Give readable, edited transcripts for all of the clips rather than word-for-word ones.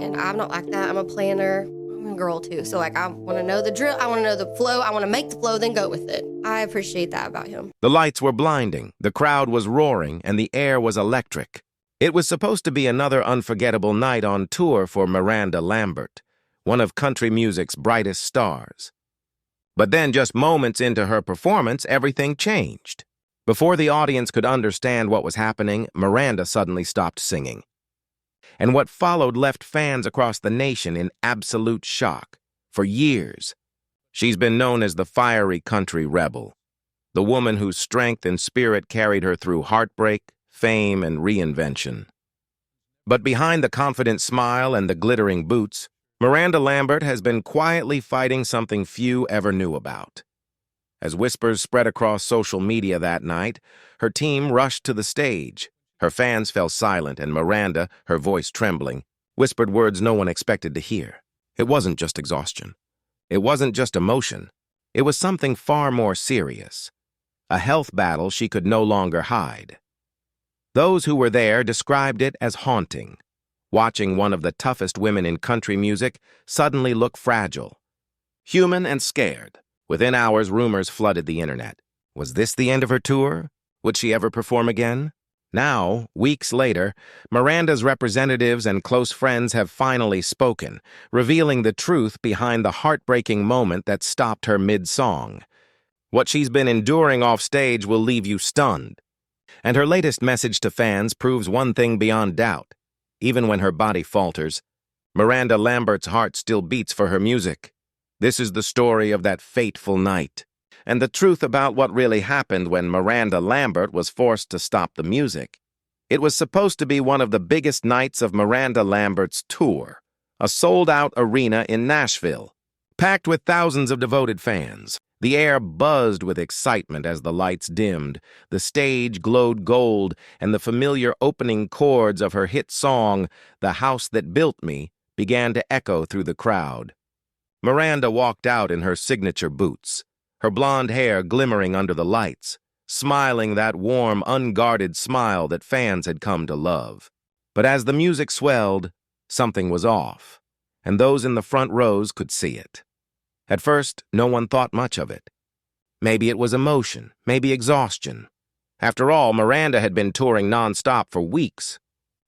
And I'm not like that. I'm a planner. I'm a girl too. So like I want to know the drill. I want to know the flow. I want to make the flow, then go with it. I appreciate that about him. The lights were blinding, the crowd was roaring, and the air was electric. It was supposed to be another unforgettable night on tour for Miranda Lambert, one of country music's brightest stars. But then, just moments into her performance, everything changed. Before the audience could understand what was happening, Miranda suddenly stopped singing. And what followed left fans across the nation in absolute shock. For years, she's been known as the fiery country rebel, the woman whose strength and spirit carried her through heartbreak, fame, and reinvention. But behind the confident smile and the glittering boots, Miranda Lambert has been quietly fighting something few ever knew about. As whispers spread across social media that night, her team rushed to the stage. Her fans fell silent, and Miranda, her voice trembling, whispered words no one expected to hear. It wasn't just exhaustion. It wasn't just emotion. It was something far more serious. A health battle she could no longer hide. Those who were there described it as haunting, watching one of the toughest women in country music suddenly look fragile, human and scared. Within hours, rumors flooded the internet. Was this the end of her tour? Would she ever perform again? Now, weeks later, Miranda's representatives and close friends have finally spoken, revealing the truth behind the heartbreaking moment that stopped her mid-song. What she's been enduring off stage will leave you stunned. And her latest message to fans proves one thing beyond doubt. Even when her body falters, Miranda Lambert's heart still beats for her music. This is the story of that fateful night, and the truth about what really happened when Miranda Lambert was forced to stop the music. It was supposed to be one of the biggest nights of Miranda Lambert's tour, a sold-out arena in Nashville, packed with thousands of devoted fans. The air buzzed with excitement as the lights dimmed, the stage glowed gold, and the familiar opening chords of her hit song, "The House That Built Me," began to echo through the crowd. Miranda walked out in her signature boots, her blonde hair glimmering under the lights, smiling that warm, unguarded smile that fans had come to love. But as the music swelled, something was off, and those in the front rows could see it. At first, no one thought much of it. Maybe it was emotion, maybe exhaustion. After all, Miranda had been touring nonstop for weeks.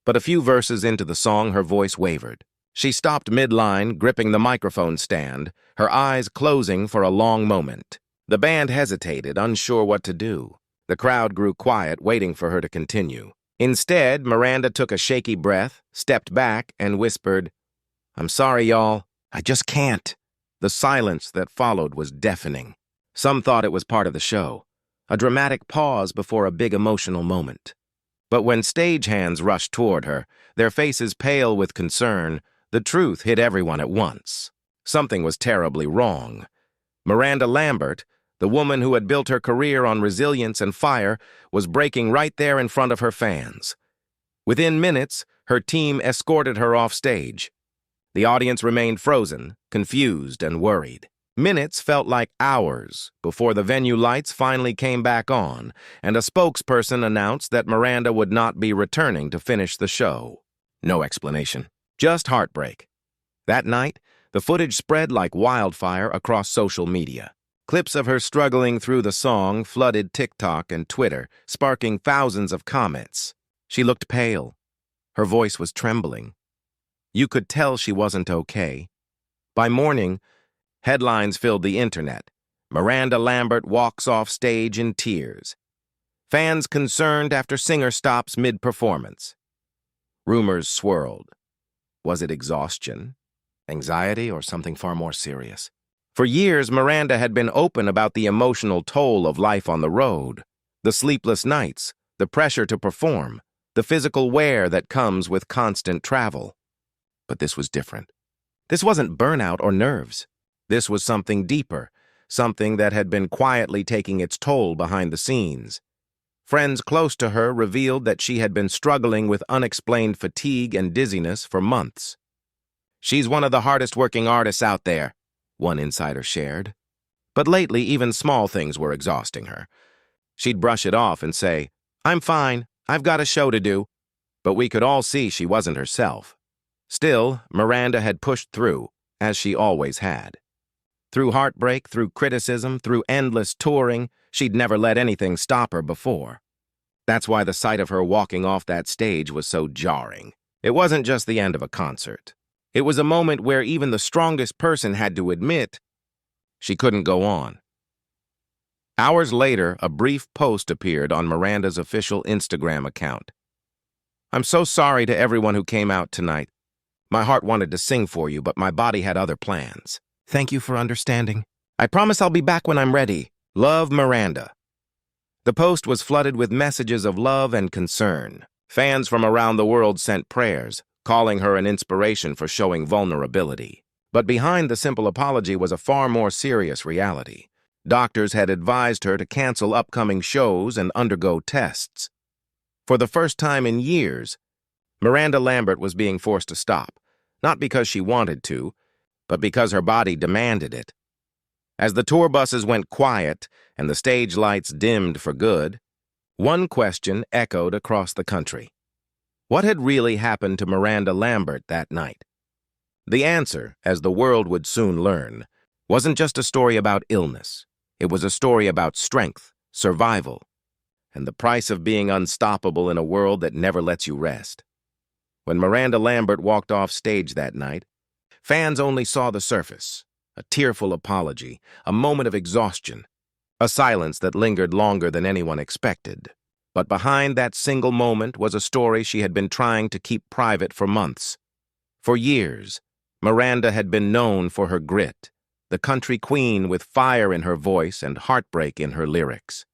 But a few verses into the song, her voice wavered. She stopped mid-line, gripping the microphone stand, her eyes closing for a long moment. The band hesitated, unsure what to do. The crowd grew quiet, waiting for her to continue. Instead, Miranda took a shaky breath, stepped back, and whispered, "I'm sorry, y'all. I just can't." The silence that followed was deafening. Some thought it was part of the show, a dramatic pause before a big emotional moment. But when stagehands rushed toward her, their faces pale with concern, the truth hit everyone at once. Something was terribly wrong. Miranda Lambert, the woman who had built her career on resilience and fire, was breaking right there in front of her fans. Within minutes, her team escorted her off stage. The audience remained frozen, confused, and worried. Minutes felt like hours before the venue lights finally came back on, and a spokesperson announced that Miranda would not be returning to finish the show. No explanation, just heartbreak. That night, the footage spread like wildfire across social media. Clips of her struggling through the song flooded TikTok and Twitter, sparking thousands of comments. She looked pale. Her voice was trembling. You could tell she wasn't okay. By morning, headlines filled the internet. Miranda Lambert walks off stage in tears. Fans concerned after singer stops mid-performance. Rumors swirled. Was it exhaustion, anxiety, or something far more serious? For years, Miranda had been open about the emotional toll of life on the road, the sleepless nights, the pressure to perform, the physical wear that comes with constant travel. But this was different. This wasn't burnout or nerves. This was something deeper, something that had been quietly taking its toll behind the scenes. Friends close to her revealed that she had been struggling with unexplained fatigue and dizziness for months. "She's one of the hardest-working artists out there," one insider shared. But lately, even small things were exhausting her. She'd brush it off and say, "I'm fine, I've got a show to do." But we could all see she wasn't herself. Still, Miranda had pushed through, as she always had. Through heartbreak, through criticism, through endless touring, she'd never let anything stop her before. That's why the sight of her walking off that stage was so jarring. It wasn't just the end of a concert. It was a moment where even the strongest person had to admit she couldn't go on. Hours later, a brief post appeared on Miranda's official Instagram account. "I'm so sorry to everyone who came out tonight. My heart wanted to sing for you, but my body had other plans. Thank you for understanding. I promise I'll be back when I'm ready. Love, Miranda." The post was flooded with messages of love and concern. Fans from around the world sent prayers, calling her an inspiration for showing vulnerability. But behind the simple apology was a far more serious reality. Doctors had advised her to cancel upcoming shows and undergo tests. For the first time in years, Miranda Lambert was being forced to stop, not because she wanted to, but because her body demanded it. As the tour buses went quiet and the stage lights dimmed for good, one question echoed across the country. What had really happened to Miranda Lambert that night? The answer, as the world would soon learn, wasn't just a story about illness. It was a story about strength, survival, and the price of being unstoppable in a world that never lets you rest. When Miranda Lambert walked off stage that night, fans only saw the surface, a tearful apology, a moment of exhaustion, a silence that lingered longer than anyone expected. But behind that single moment was a story she had been trying to keep private for months. For years, Miranda had been known for her grit, the country queen with fire in her voice and heartbreak in her lyrics.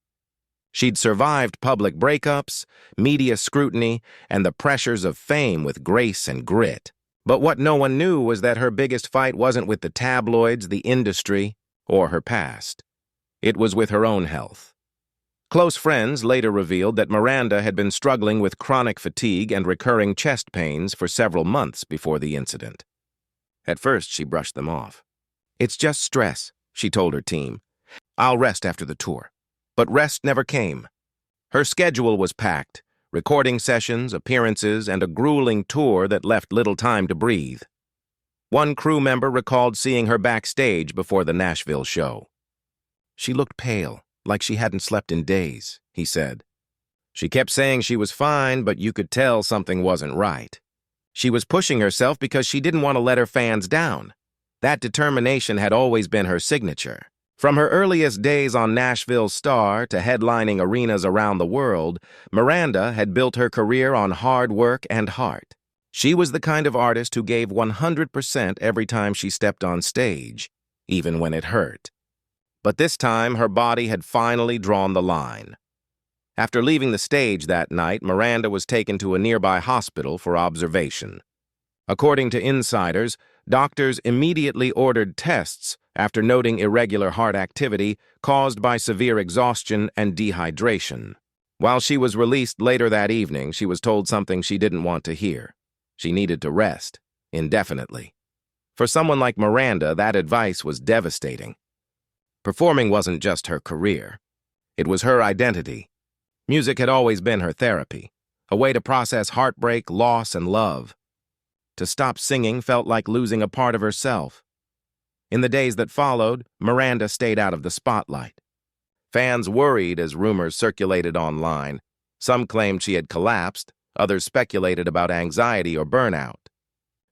She'd survived public breakups, media scrutiny, and the pressures of fame with grace and grit. But what no one knew was that her biggest fight wasn't with the tabloids, the industry, or her past. It was with her own health. Close friends later revealed that Miranda had been struggling with chronic fatigue and recurring chest pains for several months before the incident. At first, she brushed them off. "It's just stress," she told her team. "I'll rest after the tour." But rest never came. Her schedule was packed, recording sessions, appearances, and a grueling tour that left little time to breathe. One crew member recalled seeing her backstage before the Nashville show. "She looked pale, like she hadn't slept in days," he said. "She kept saying she was fine, but you could tell something wasn't right. She was pushing herself because she didn't want to let her fans down. That determination had always been her signature. From her earliest days on Nashville's Star to headlining arenas around the world, Miranda had built her career on hard work and heart. She was the kind of artist who gave 100% every time she stepped on stage, even when it hurt. But this time, her body had finally drawn the line. After leaving the stage that night, Miranda was taken to a nearby hospital for observation. According to insiders, doctors immediately ordered tests after noting irregular heart activity caused by severe exhaustion and dehydration. While she was released later that evening, she was told something she didn't want to hear. She needed to rest, indefinitely. For someone like Miranda, that advice was devastating. Performing wasn't just her career. It was her identity. Music had always been her therapy, a way to process heartbreak, loss, and love. To stop singing felt like losing a part of herself. In the days that followed, Miranda stayed out of the spotlight. Fans worried as rumors circulated online. Some claimed she had collapsed, others speculated about anxiety or burnout.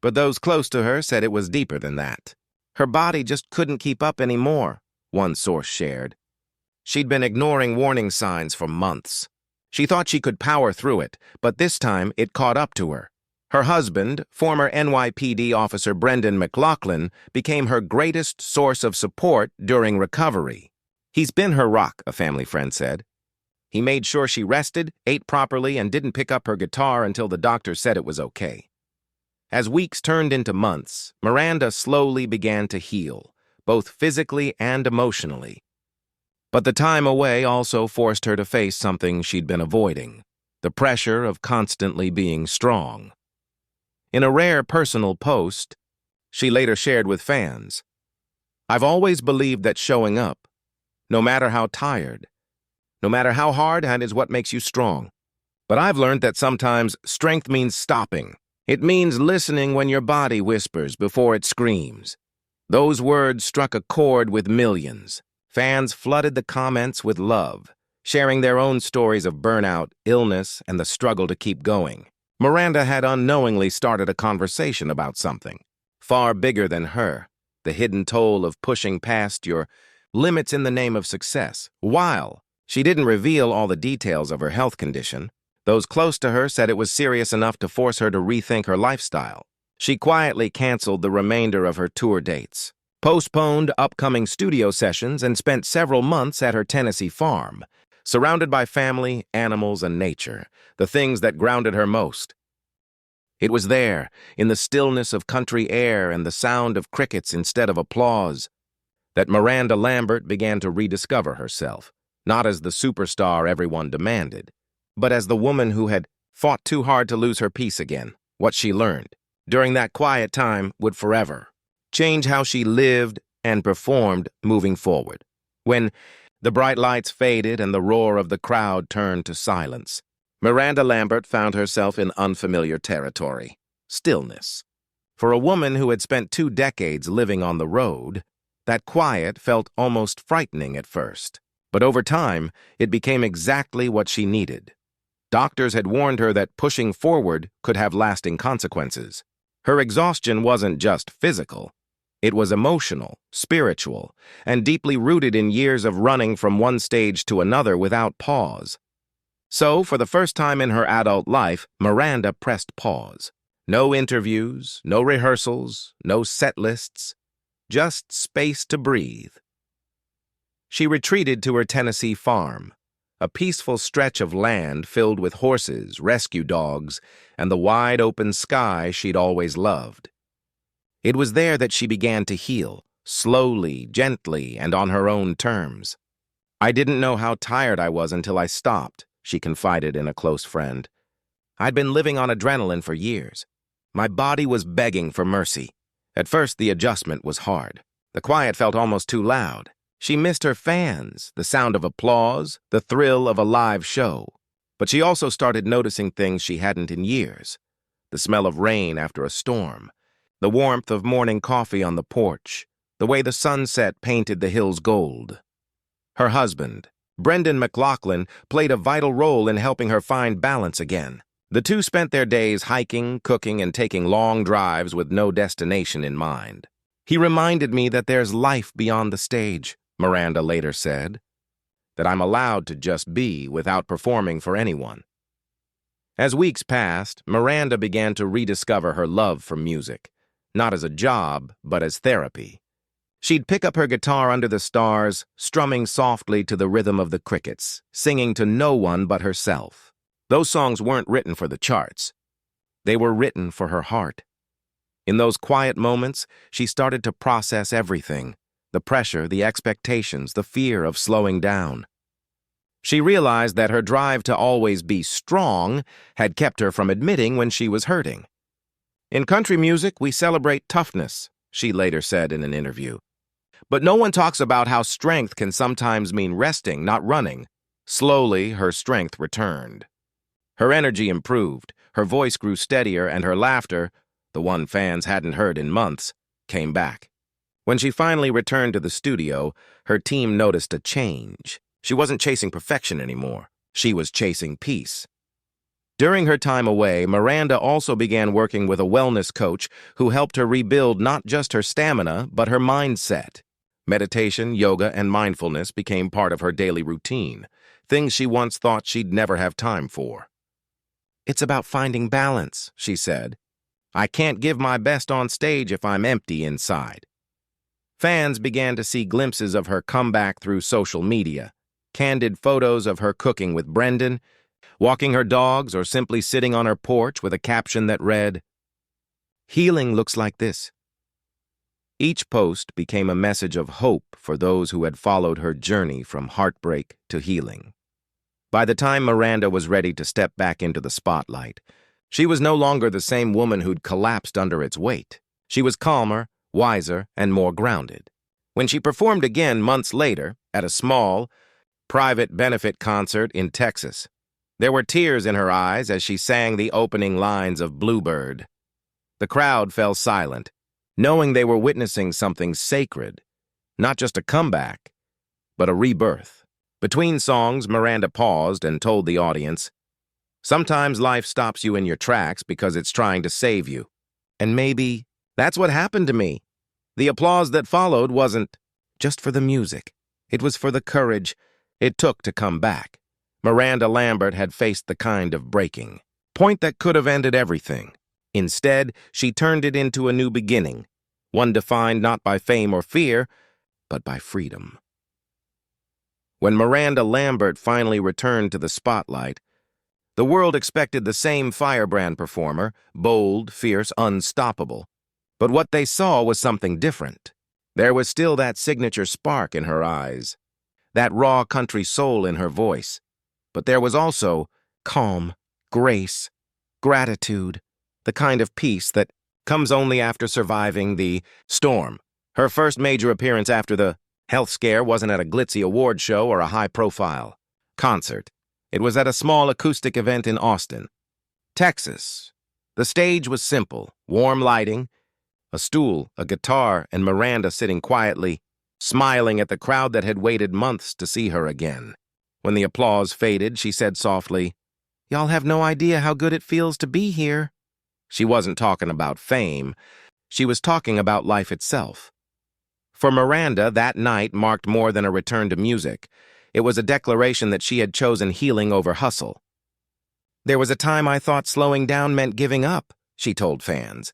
But those close to her said it was deeper than that. Her body just couldn't keep up anymore, one source shared. She'd been ignoring warning signs for months. She thought she could power through it, but this time it caught up to her. Her husband, former NYPD officer Brendan McLaughlin, became her greatest source of support during recovery. "He's been her rock," a family friend said. "He made sure she rested, ate properly, and didn't pick up her guitar until the doctor said it was okay." As weeks turned into months, Miranda slowly began to heal, both physically and emotionally. But the time away also forced her to face something she'd been avoiding, the pressure of constantly being strong. In a rare personal post, she later shared with fans, "I've always believed that showing up, no matter how tired, no matter how hard, and is what makes you strong. But I've learned that sometimes strength means stopping. It means listening when your body whispers before it screams. Those words struck a chord with millions. Fans flooded the comments with love, sharing their own stories of burnout, illness, and the struggle to keep going. Miranda had unknowingly started a conversation about something far bigger than her, the hidden toll of pushing past your limits in the name of success. While she didn't reveal all the details of her health condition, those close to her said it was serious enough to force her to rethink her lifestyle. She quietly canceled the remainder of her tour dates, postponed upcoming studio sessions, and spent several months at her Tennessee farm, surrounded by family, animals, and nature, the things that grounded her most. It was there, in the stillness of country air and the sound of crickets instead of applause, that Miranda Lambert began to rediscover herself, not as the superstar everyone demanded, but as the woman who had fought too hard to lose her peace again. What she learned during that quiet time would forever change how she lived and performed moving forward. When the bright lights faded and the roar of the crowd turned to silence, Miranda Lambert found herself in unfamiliar territory: stillness. For a woman who had spent 2 decades living on the road, that quiet felt almost frightening at first. But over time, it became exactly what she needed. Doctors had warned her that pushing forward could have lasting consequences. Her exhaustion wasn't just physical. It was emotional, spiritual, and deeply rooted in years of running from one stage to another without pause. So, for the first time in her adult life, Miranda pressed pause. No interviews, no rehearsals, no set lists, just space to breathe. She retreated to her Tennessee farm, a peaceful stretch of land filled with horses, rescue dogs, and the wide-open sky she'd always loved. It was there that she began to heal, slowly, gently, and on her own terms. "I didn't know how tired I was until I stopped," she confided in a close friend. "I'd been living on adrenaline for years. My body was begging for mercy. At first, the adjustment was hard. The quiet felt almost too loud. She missed her fans, the sound of applause, the thrill of a live show. But she also started noticing things she hadn't in years: the smell of rain after a storm, the warmth of morning coffee on the porch, the way the sunset painted the hills gold. Her husband, Brendan McLaughlin, played a vital role in helping her find balance again. The two spent their days hiking, cooking, and taking long drives with no destination in mind. "He reminded me that there's life beyond the stage," Miranda later said, "that I'm allowed to just be without performing for anyone." As weeks passed, Miranda began to rediscover her love for music, not as a job, but as therapy. She'd pick up her guitar under the stars, strumming softly to the rhythm of the crickets, singing to no one but herself. Those songs weren't written for the charts. They were written for her heart. In those quiet moments, she started to process everything: the pressure, the expectations, the fear of slowing down. She realized that her drive to always be strong had kept her from admitting when she was hurting. "In country music, we celebrate toughness," she later said in an interview. "But no one talks about how strength can sometimes mean resting, not running." Slowly, her strength returned. Her energy improved, her voice grew steadier, and her laughter, the one fans hadn't heard in months, came back. When she finally returned to the studio, her team noticed a change. She wasn't chasing perfection anymore. She was chasing peace. During her time away, Miranda also began working with a wellness coach who helped her rebuild not just her stamina, but her mindset. Meditation, yoga, and mindfulness became part of her daily routine, things she once thought she'd never have time for. "It's about finding balance," she said. "I can't give my best on stage if I'm empty inside." Fans began to see glimpses of her comeback through social media: candid photos of her cooking with Brendan, walking her dogs, or simply sitting on her porch with a caption that read, "Healing looks like this." Each post became a message of hope for those who had followed her journey from heartbreak to healing. By the time Miranda was ready to step back into the spotlight, she was no longer the same woman who'd collapsed under its weight. She was calmer, wiser, and more grounded. When she performed again months later at a small, private benefit concert in Texas, there were tears in her eyes as she sang the opening lines of Bluebird. The crowd fell silent, knowing they were witnessing something sacred, not just a comeback, but a rebirth. Between songs, Miranda paused and told the audience, "Sometimes life stops you in your tracks because it's trying to save you. And maybe that's what happened to me." The applause that followed wasn't just for the music. It was for the courage it took to come back. Miranda Lambert had faced the kind of breaking point that could have ended everything. Instead, she turned it into a new beginning, one defined not by fame or fear, but by freedom. When Miranda Lambert finally returned to the spotlight, the world expected the same firebrand performer, bold, fierce, unstoppable. But what they saw was something different. There was still that signature spark in her eyes, that raw country soul in her voice. But there was also calm, grace, gratitude, the kind of peace that comes only after surviving the storm. Her first major appearance after the health scare wasn't at a glitzy award show or a high-profile concert. It was at a small acoustic event in Austin, Texas. The stage was simple, warm lighting, a stool, a guitar, and Miranda sitting quietly, smiling at the crowd that had waited months to see her again. When the applause faded, she said softly, "Y'all have no idea how good it feels to be here." She wasn't talking about fame. She was talking about life itself. For Miranda, that night marked more than a return to music. It was a declaration that she had chosen healing over hustle. "There was a time I thought slowing down meant giving up," she told fans.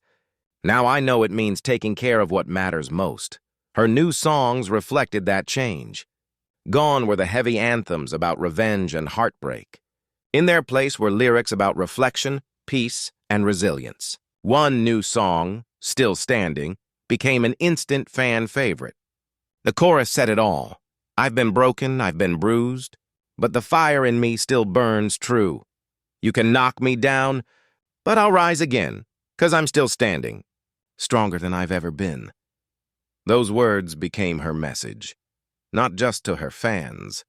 "Now I know it means taking care of what matters most." Her new songs reflected that change. Gone were the heavy anthems about revenge and heartbreak. In their place were lyrics about reflection, peace, and resilience. One new song, Still Standing, became an instant fan favorite. The chorus said it all. "I've been broken, I've been bruised, but the fire in me still burns true. You can knock me down, but I'll rise again, 'cause I'm still standing, stronger than I've ever been." Those words became her message, not just to her fans,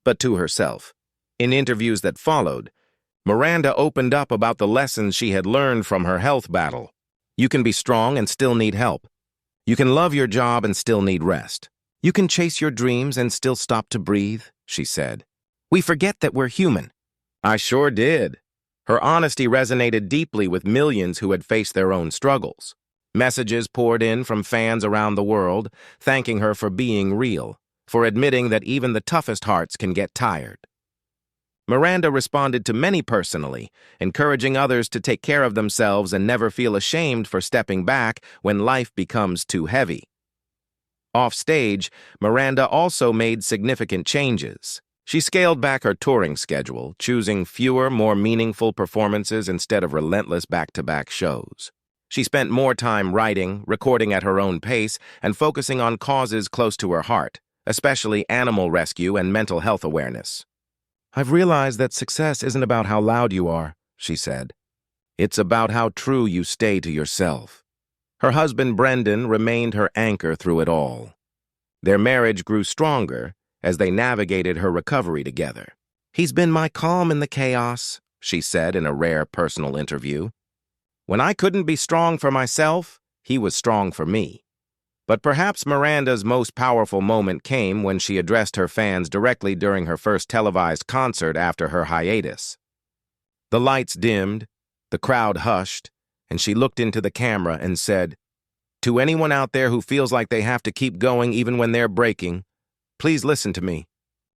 but to herself. In interviews that followed, Miranda opened up about the lessons she had learned from her health battle. You can be strong and still need help. You can love your job and still need rest. You can chase your dreams and still stop to breathe, she said. "We forget that we're human." I sure did. Her honesty resonated deeply with millions who had faced their own struggles. Messages poured in from fans around the world, thanking her for being real, for admitting that even the toughest hearts can get tired. Miranda responded to many personally, encouraging others to take care of themselves and never feel ashamed for stepping back when life becomes too heavy. Off stage, Miranda also made significant changes. She scaled back her touring schedule, choosing fewer, more meaningful performances instead of relentless back-to-back shows. She spent more time writing, recording at her own pace, and focusing on causes close to her heart, especially animal rescue and mental health awareness. "I've realized that success isn't about how loud you are," she said. "It's about how true you stay to yourself." Her husband, Brendan, remained her anchor through it all. Their marriage grew stronger as they navigated her recovery together. "He's been my calm in the chaos," she said in a rare personal interview. "When I couldn't be strong for myself, he was strong for me." But perhaps Miranda's most powerful moment came when she addressed her fans directly during her first televised concert after her hiatus. The lights dimmed, the crowd hushed, and she looked into the camera and said, "To anyone out there who feels like they have to keep going even when they're breaking, please listen to me.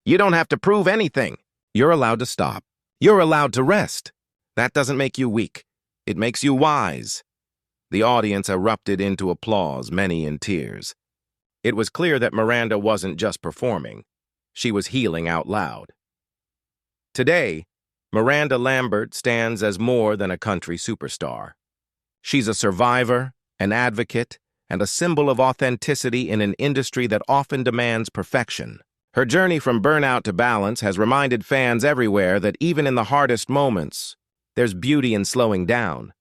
You don't have to prove anything. You're allowed to stop. You're allowed to rest. That doesn't make you weak. It makes you wise." The audience erupted into applause, many in tears. It was clear that Miranda wasn't just performing. She was healing out loud. Today, Miranda Lambert stands as more than a country superstar. She's a survivor, an advocate, and a symbol of authenticity in an industry that often demands perfection. Her journey from burnout to balance has reminded fans everywhere that even in the hardest moments, there's beauty in slowing down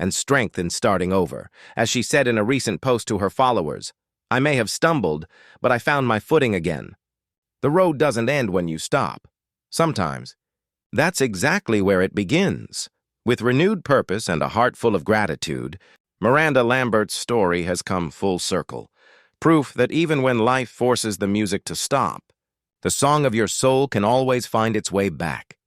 and strength in starting over. As she said in a recent post to her followers, "I may have stumbled, but I found my footing again." The road doesn't end when you stop. Sometimes, that's exactly where it begins. With renewed purpose and a heart full of gratitude, Miranda Lambert's story has come full circle. Proof that even when life forces the music to stop, the song of your soul can always find its way back.